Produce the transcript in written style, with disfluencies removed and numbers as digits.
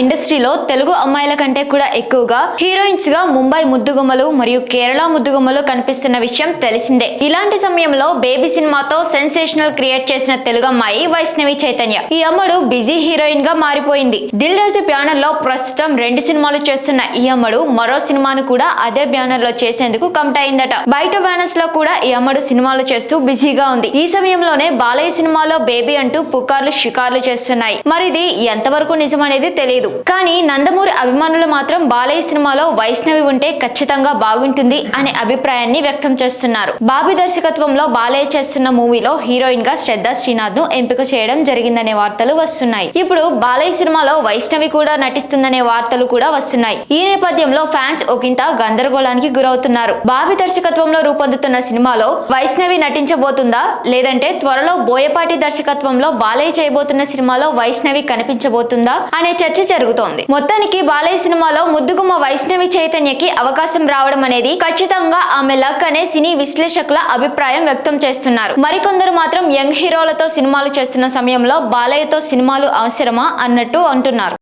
ఇండస్ట్రీలో తెలుగు అమ్మాయిల కంటే కూడా ఎక్కువగా హీరోయిన్స్ గా ముంబై ముద్దుగుమ్మలు మరియు కేరళ ముద్దుగుమ్మలు కనిపిస్తున్న విషయం తెలిసిందే. ఇలాంటి సమయంలో బేబీ సినిమాతో సెన్సేషనల్ క్రియేట్ చేసిన తెలుగు అమ్మాయి వైష్ణవి చైతన్య. ఈ అమ్మడు బిజీ హీరోయిన్ గా మారిపోయింది. దిల్ రాజు బ్యానర్ లో ప్రస్తుతం 2 సినిమాలు చేస్తున్న ఈ అమ్మడు మరో సినిమాను కూడా అదే బ్యానర్ లో చేసేందుకు కమిట్ అయిందట. బయట బ్యానర్స్ లో కూడా ఈ అమ్మడు సినిమాలు చేస్తూ బిజీగా ఉంది. ఈ సమయంలోనే బాలయ్య సినిమాలో బేబీ అంటూ పుకార్లు షికార్లు చేస్తున్నాయి. మరిది ఎంతవరకు నిజమనేది తెలియదు. కానీ నందమూరి అభిమానులు మాత్రం బాలయ్య సినిమాలో వైష్ణవి ఉంటే ఖచ్చితంగా బాగుంటుంది అనే అభిప్రాయాన్ని వ్యక్తం చేస్తున్నారు. బాబీ దర్శకత్వంలో బాలయ్య చేస్తున్న మూవీలో హీరోయిన్ గా శ్రద్ధా శ్రీనాథ్ ను ఎంపిక చేయడం జరిగిందనే వార్తలు వస్తున్నాయి. ఇప్పుడు బాలయ్య సినిమాలో వైష్ణవి కూడా నటిస్తుందనే వార్తలు కూడా వస్తున్నాయి. ఈ నేపథ్యంలో ఫ్యాన్స్ ఒకంత గందరగోళానికి గురవుతున్నారు. బాబీ దర్శకత్వంలో రూపొందుతున్న సినిమాలో వైష్ణవి నటించబోతుందా, లేదంటే త్వరలో బోయపాటి దర్శకత్వంలో బాలయ్య చేయబోతున్న సినిమాలో వైష్ణవి కనిపించబోతుందా అనే చర్చ జరుగుతోంది. మొత్తానికి బాలయ్య సినిమాలో ముద్దుగుమ్మ వైష్ణవి చైతన్యకి అవకాశం రావడం అనేది ఖచ్చితంగా ఆమె లక్ అనే సినీ విశ్లేషకుల అభిప్రాయం వ్యక్తం చేస్తున్నారు. మరికొందరు మాత్రం యంగ్ హీరోలతో సినిమాలు చేస్తున్న సమయంలో బాలయ్యతో సినిమాలు అవసరమా అన్నట్టు అంటున్నారు.